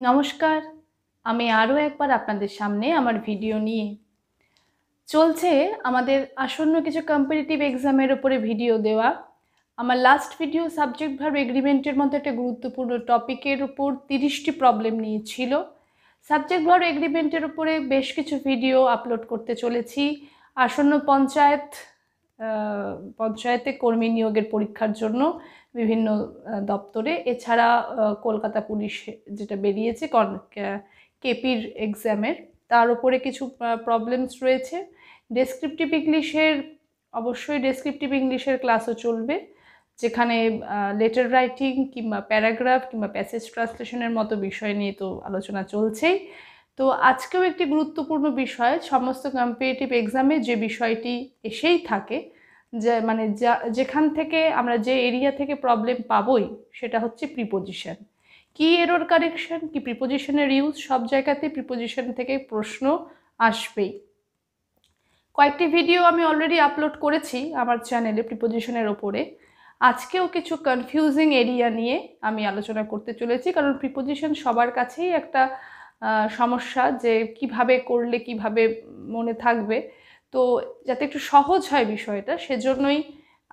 নমস্কার, আমি আরও একবার আপনাদের সামনে আমার ভিডিও নিয়ে চলছে আমাদের আসন্ন কিছু কম্পিটিটিভ এক্সামের উপরে ভিডিও দেওয়া। আমার লাস্ট ভিডিও সাবজেক্ট ভার্ব এগ্রিমেন্টের মতো একটা গুরুত্বপূর্ণ টপিকের উপর 30টি প্রবলেম নিয়ে ছিল। সাবজেক্ট ভার্ব এগ্রিমেন্টের উপরে বেশ কিছু ভিডিও আপলোড করতে চলেছি আসন্ন পঞ্চায়েতে কর্মী নিয়োগের পরীক্ষার জন্য বিভিন্ন দপ্তরে। এছাড়া কলকাতা পুলিশে যেটা বেরিয়েছে কেপির এক্সামের, তার উপরে কিছু প্রবলেমস রয়েছে। ডেসক্রিপটিভ ইংলিশের অবশ্যই ডেসক্রিপটিভ ইংলিশের ক্লাসও চলবে, যেখানে লেটার রাইটিং কিংবা প্যারাগ্রাফ কিংবা প্যাসেজ ট্রান্সলেশনের মতো বিষয় নিয়ে তো আলোচনা চলছেই। তো আজকেও একটি গুরুত্বপূর্ণ বিষয়, সমস্ত কম্পিটিটিভ এক্সামে যে বিষয়টি এসেই থাকে, যে মানে যেখান থেকে আমরা যে এরিয়া থেকে প্রবলেম পাবই, সেটা হচ্ছে প্রিপোজিশন। কি এরর কারেকশন, কি প্রিপোজিশনের ইউজ, সব জায়গাতে প্রিপোজিশন থেকে প্রশ্ন আসবেই। কয়েকটি ভিডিও আমি অলরেডি আপলোড করেছি আমার চ্যানেলে প্রিপোজিশনের ওপরে। আজকেও কিছু কনফিউজিং এরিয়া নিয়ে আমি আলোচনা করতে চলেছি, কারণ প্রিপোজিশন সবার কাছেই একটা সমস্যা, যে কিভাবে করলে কিভাবে মনে থাকবে। তো যাতে একটু সহজ হয় বিষয়টা, সেজন্যই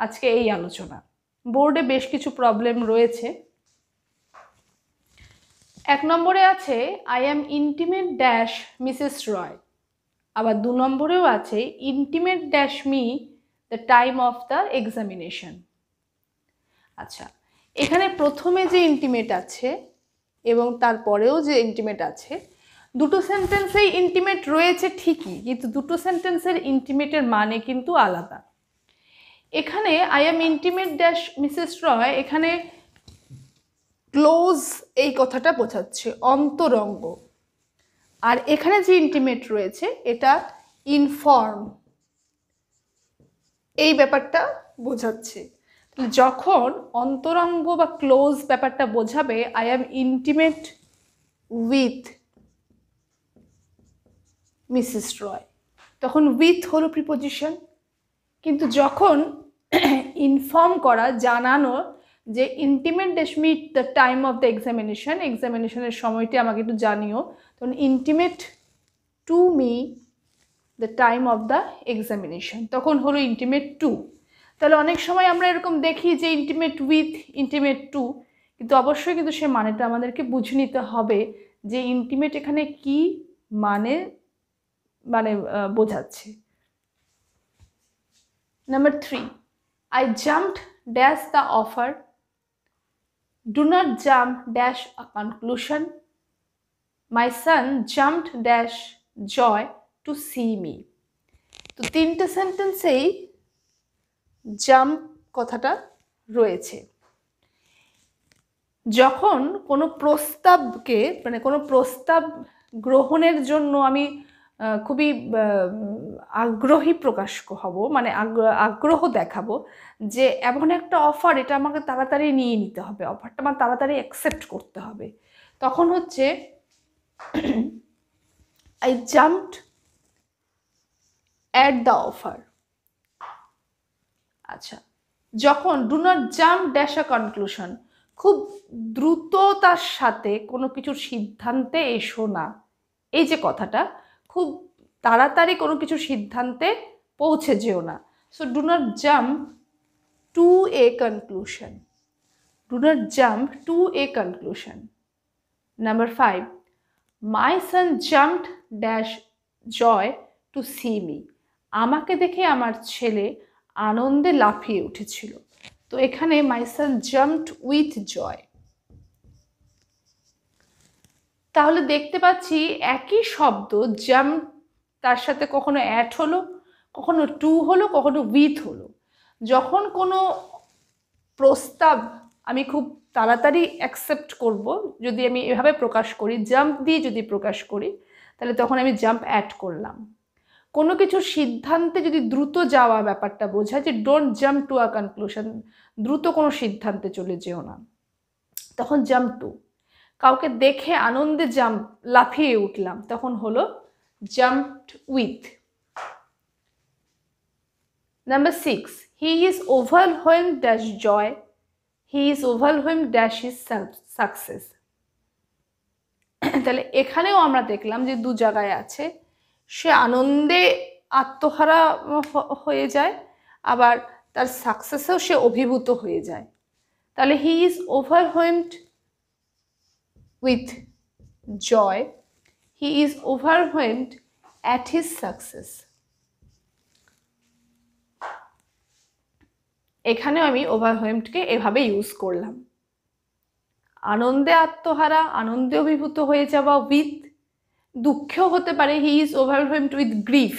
আজকে এই আলোচনা। বোর্ডে বেশ কিছু প্রবলেম রয়েছে। 1 নম্বরে আছে I am intimate dash Mrs Roy. আবার 2 নম্বরেও আছে intimate dash me the time of the examination. আচ্ছা, এখানে প্রথমে যে ইন্টিমেট আছে এবং তারপরেও যে ইন্টিমেট আছে, দুটো সেন্টেন্সেই ইন্টিমেট রয়েছে ঠিকই, কিন্তু দুটো সেন্টেন্সের ইন্টিমেটের মানে কিন্তু আলাদা। এখানে I am intimate dash Mrs Roy, এখানে ক্লোজ এই কথাটা বোঝাচ্ছে, অন্তরঙ্গ। আর এখানে যে ইন্টিমেট রয়েছে এটা ইনফর্ম, এই ব্যাপারটা বোঝাচ্ছে। যখন অন্তরঙ্গ বা ক্লোজ ব্যাপারটা বোঝাবে I am intimate with Mrs Roy, তখন উইথ হলো প্রিপোজিশন। কিন্তু যখন ইনফর্ম করা, জানানো যে intimate dash me the time of the examination, এক্সামিনেশনের সময়টি আমাকে একটু জানিও, তখন intimate to me the time of the examination, তখন হলো ইন্টিমেট টু। তাহলে অনেক সময় আমরা এরকম দেখি যে ইন্টিমেট উইথ, ইন্টিমেট টু, কিন্তু অবশ্যই কিন্তু সে মানেটা আমাদেরকে বুঝে নিতে হবে যে ইন্টিমেট এখানে কি মানে মানে বোঝাচ্ছে। Number 3, I jumped dash the offer, do not jump dash a conclusion, my son jumped dash joy to see me. তো তিনটে সেন্টেন্সেই জাম্প কথাটা রয়েছে। যখন কোনো প্রস্তাবকে মানে কোনো প্রস্তাব গ্রহণের জন্য আমি খুবই আগ্রহী প্রকাশ হব, মানে আগ্রহ দেখাবো যে এমন একটা অফার, এটা আমাকে তাড়াতাড়ি নিয়ে নিতে হবে, অফারটা আমার তাড়াতাড়ি অ্যাকসেপ্ট করতে হবে, তখন হচ্ছে I jumped at the offer. আচ্ছা, যখন do not jump dash a conclusion, খুব দ্রুততার সাথে কোনো কিছুর সিদ্ধান্তে এসো না, এই যে কথাটা, খুব তাড়াতাড়ি কোনো কিছুর সিদ্ধান্তে পৌঁছে যেও না। So do not jump to a conclusion, do not jump to a conclusion. Number 5, my son jumped dash joy to see me, আমাকে দেখে আমার ছেলে আনন্দে লাফিয়ে উঠেছিল। তো এখানে মাই সান জাম্পড উইথ জয়। তাহলে দেখতে পাচ্ছি একই শব্দ জাম্প, তার সাথে কখনো অ্যাট হলো, কখনো টু হলো, কখনো উইথ হলো। যখন কোনো প্রস্তাব আমি খুব তাড়াতাড়ি অ্যাকসেপ্ট করব, যদি আমি এভাবে প্রকাশ করি, জাম্প দিয়ে যদি প্রকাশ করি, তাহলে তখন আমি জাম্প অ্যাট করলাম। কোনো কিছু সিদ্ধান্তে যদি দ্রুত যাওয়া ব্যাপারটা বোঝায়, যে don't jump to a conclusion, দ্রুত কোনো সিদ্ধান্তে চলে যেও না, তখন জাম্প টু। কাউকে দেখে আনন্দে লাফিয়ে উঠলাম, তখন হলো jumped with. Number 6, he is overwhelmed dash joy, he is overwhelmed dash his success. তাহলে এখানেও আমরা দেখলাম যে দু জায়গায় আছে, সে আনন্দে আত্মহারা হয়ে যায়, আবার তার সাকসেসেও সে অভিভূত হয়ে যায়। তাহলে he is overwhelmed with joy, he is overwhelmed at his success. এখানেও আমি ওভারওয়েলমডকে এভাবে ইউজ করলাম। আনন্দে আত্মহারা, আনন্দে অভিভূত হয়ে যাওয়া, উইথ, দুঃখেও হতে পারে, he is overwhelmed with grief,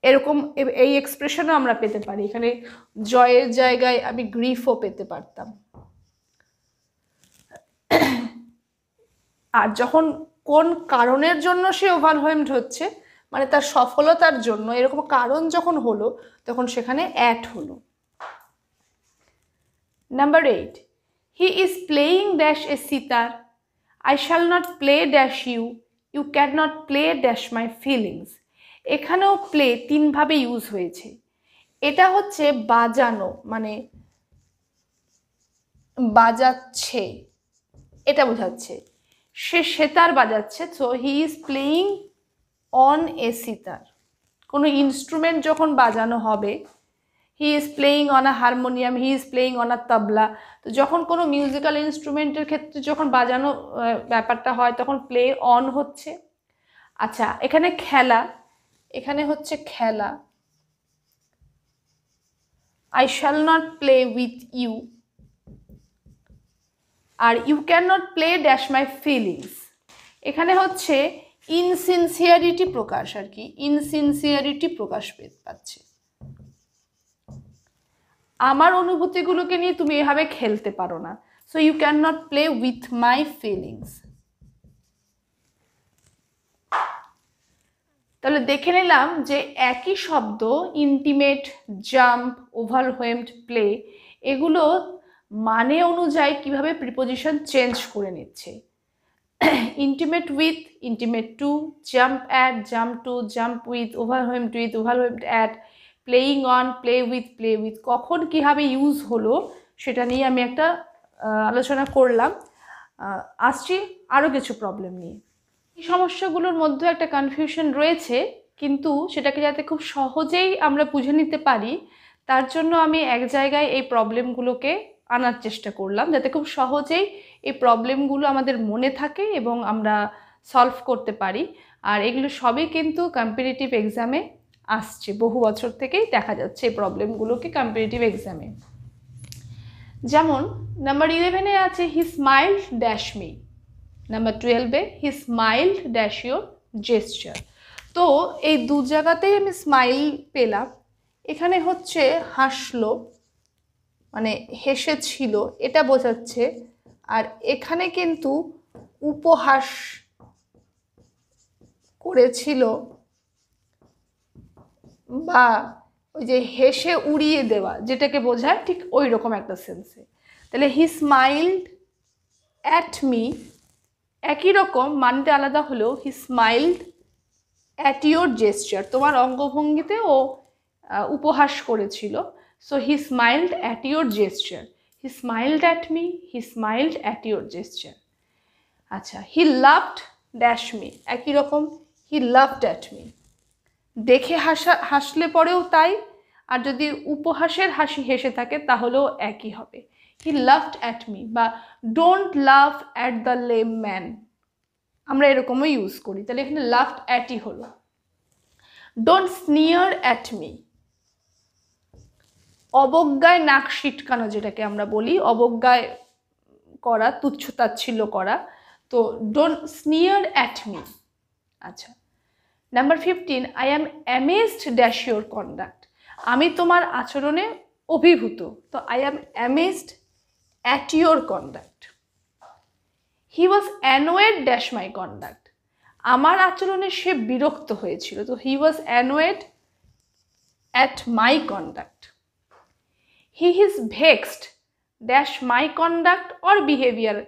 এরকম এই এক্সপ্রেশনও আমরা পেতে পারি। এখানে জয়ের জায়গায় আমি গ্রিফও পেতে পারতাম। আর যখন কোন কারণের জন্য সে ওভারওয়েলমড হচ্ছে, মানে তার সফলতার জন্য, এরকম কারণ যখন হলো, তখন সেখানে অ্যাট হলো। Number 8, he is playing dash a sitar, I shall not play dash you, you can not play dash my feelings. এখানেও প্লে তিনভাবে ইউজ হয়েছে। এটা হচ্ছে বাজানো, মানে বাজাচ্ছে, এটা বোঝাচ্ছে সে সেতার বাজাচ্ছে। So he is playing on a sitar, কোনো ইনস্ট্রুমেন্ট যখন বাজানো হবে, he is playing on a harmonium, he is playing on a tabla. তো যখন কোনো মিউজিক্যাল ইনস্ট্রুমেন্টের ক্ষেত্রে যখন বাজানো ব্যাপারটা হয়, তখন প্লে অন হচ্ছে। আচ্ছা, এখানে খেলা, এখানে হচ্ছে খেলা, I shall not play with you, আর you can not play dash my feelings. এখানে হচ্ছে ইনসিনসিয়ারিটি প্রকাশ, আর কি ইনসিনসিয়ারিটি প্রকাশ পাচ্ছে। আমার অনুভূতিগুলোকে নিয়ে তুমি এভাবে খেলতে পারো না, so you can not play with my feelings. তাহলে দেখে নিলাম যে একই শব্দ ইন্টিমেট, জাম্প, ওভারওয়েলমড, প্লে, এগুলো মানে অনুযায়ী কিভাবে প্রিপোজিশন চেঞ্জ করে নিচ্ছে। Intimate with, intimate to, jump at, jump to, jump with, overwhelmed at, playing on, play with, কখন কীভাবে ইউজ হলো সেটা নিয়ে আমি একটা আলোচনা করলাম। আসছি আরও কিছু প্রবলেম নিয়ে। এই সমস্যাগুলোর মধ্যে একটা কনফিউশন রয়েছে, কিন্তু সেটাকে যাতে খুব সহজেই আমরা বুঝে নিতে পারি, তার জন্য আমি এক জায়গায় এই প্রবলেমগুলোকে আনার চেষ্টা করলাম, যাতে খুব সহজেই এই প্রবলেমগুলো আমাদের মনে থাকে এবং আমরা সলভ করতে পারি। আর এগুলো সবই কিন্তু কম্পিটিটিভ এক্সামে আসছে, বহু বছর থেকেই দেখা যাচ্ছে এই প্রবলেমগুলোকে কম্পিটিটিভ এক্সামে। যেমন নাম্বার 11-এ আছে he smiled dash me, number 12-এ he smiled dash your gesture. তো এই দু জায়গাতেই আমি স্মাইল পেলাম। এখানে হচ্ছে হাসলো, মানে হেসেছিল, এটা বোঝাচ্ছে। আর এখানে কিন্তু উপহাস করেছিল, বা ওই যে হেসে উড়িয়ে দেওয়া যেটাকে বোঝায়, ঠিক ওই রকম একটা সেন্সে। তাহলে হি স্মাইল্ড অ্যাট মি, একই রকম, মানটা আলাদা হলেও হি স্মাইল্ড অ্যাট ইউর জেস্চার, তোমার অঙ্গভঙ্গিতে ও উপহাস করেছিল। So he smiled at your gesture, he smiled at me, he smiled at your gesture. আচ্ছা, হি লাভড ড্যাশ মি, একই রকম, হি লাভড অ্যাট মি, দেখে হাসলে পরেও তাই, আর যদি উপহাসের হাসি হেসে থাকে তাহলেও একই হবে। হি লাভড অ্যাট মি, বা don't love at the lame man, আমরা এরকমও ইউজ করি। তাহলে এখানে লাভড অ্যাটই হলো। ডোন্ট স্নিয়ার অ্যাট মি, অবজ্ঞায় নাক সিটকানো, যেটাকে আমরা বলি অবজ্ঞায় করা, তুচ্ছ-তাচ্ছিল্য করা। তো ডোন্ট স্নিয়ার অ্যাট মি। আচ্ছা, number 15, I am amazed dash your conduct, আমি তোমার আচরণে অভিভূত। তো I am amazed at your conduct. He was annoyed dash my conduct, আমার আচরণে সে বিরক্ত হয়েছিল। তো হি ওয়াজ অ্যানোয়েড অ্যাট মাই কন্ডাক্ট। He is vexed dash my conduct or behaviour,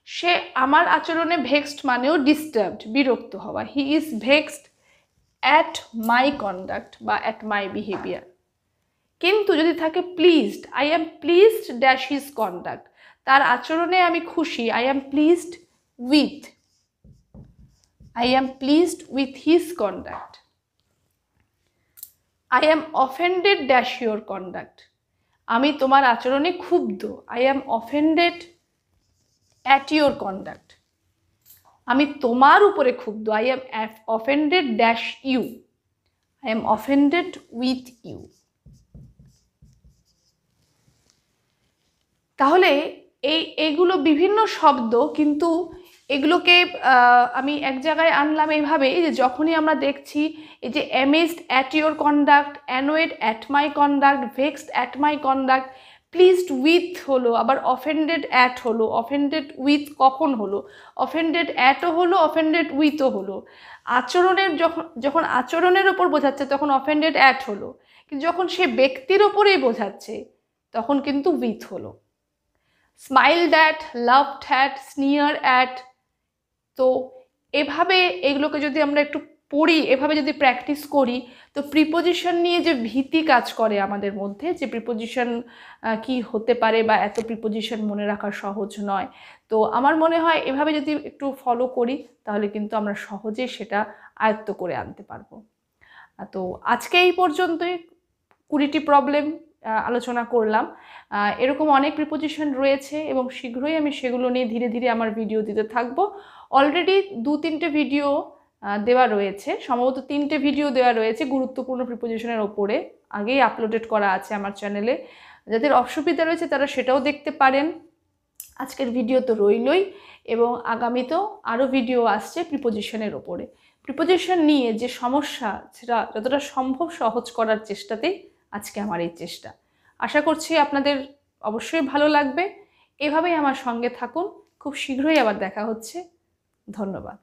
সে আমার আচরণে ভেক্সড মানেও ডিস্টার্বড, বিরক্ত হওয়া। He is vexed at my conduct বা অ্যাট মাই বিহেভিয়ার। কিন্তু যদি থাকে pleased, I am pleased dash his conduct, তার আচরণে আমি খুশি, I am pleased with I am pleased with his conduct. I am offended dash your conduct. আমি তোমার আচরণে ক্ষুব্ধ। I am offended at your conduct. আমি তোমার উপরে ক্ষুব্ধ। I am offended dash you. I am offended with you. তাহলে এইগুলো বিভিন্ন শব্দ, কিন্তু এগুলোকে আমি এক জায়গায় আনলাম এইভাবে যে যখনই আমরা দেখছি এই যে amazed at your conduct, annoyed অ্যাট মাই conduct, vexed at my conduct, pleased with হলো, আবার অফেন্ডেড অ্যাট হলো, অফেন্ডেড উইথ কখন হলো, অফেন্ডেড অ্যাটও হলো, অফেন্ডেড উইথও হলো। আচরণের যখন আচরণের ওপর বোঝাচ্ছে তখন অফেন্ডেড অ্যাট হলো, কিন্তু যখন সে ব্যক্তির ওপরেই বোঝাচ্ছে তখন কিন্তু উইথ হলো। Smiled at, loved at, sneer at. তো এভাবে এগুলোকে যদি আমরা একটু পড়ি, এভাবে যদি প্র্যাকটিস করি, তো প্রিপোজিশন নিয়ে যে ভীতি কাজ করে আমাদের মধ্যে, যে প্রিপোজিশন কি হতে পারে বা এত প্রিপোজিশন মনে রাখা সহজ নয়, তো আমার মনে হয় এভাবে যদি একটু ফলো করি তাহলে কিন্তু আমরা সহজেই সেটা আয়ত্ত করে আনতে পারবো। তো আজকে এই পর্যন্তই 20টি প্রবলেম আলোচনা করলাম। এরকম অনেক প্রিপোজিশন রয়েছে এবং শীঘ্রই আমি সেগুলো নিয়ে ধীরে ধীরে আমার ভিডিও দিতে থাকবো। অলরেডি 2-3টে ভিডিও দেওয়া রয়েছে, সম্ভবত 3টে ভিডিও দেওয়া রয়েছে গুরুত্বপূর্ণ প্রিপোজিশনের ওপরে, আগেই আপলোডেড করা আছে আমার চ্যানেলে। যাদের অসুবিধা রয়েছে তারা সেটাও দেখতে পারেন। আজকের ভিডিও তো রইলই, এবং আগামীতেও আরও ভিডিও আসছে প্রিপোজিশনের ওপরে। প্রিপোজিশন নিয়ে যে সমস্যা সেটা যতটা সম্ভব সহজ করার চেষ্টাতেই আজকে আমার এই চেষ্টা। আশা করছি আপনাদের অবশ্যই ভালো লাগবে। এভাবেই আমার সঙ্গে থাকুন। খুব শীঘ্রই আবার দেখা হচ্ছে। ধন্যবাদ।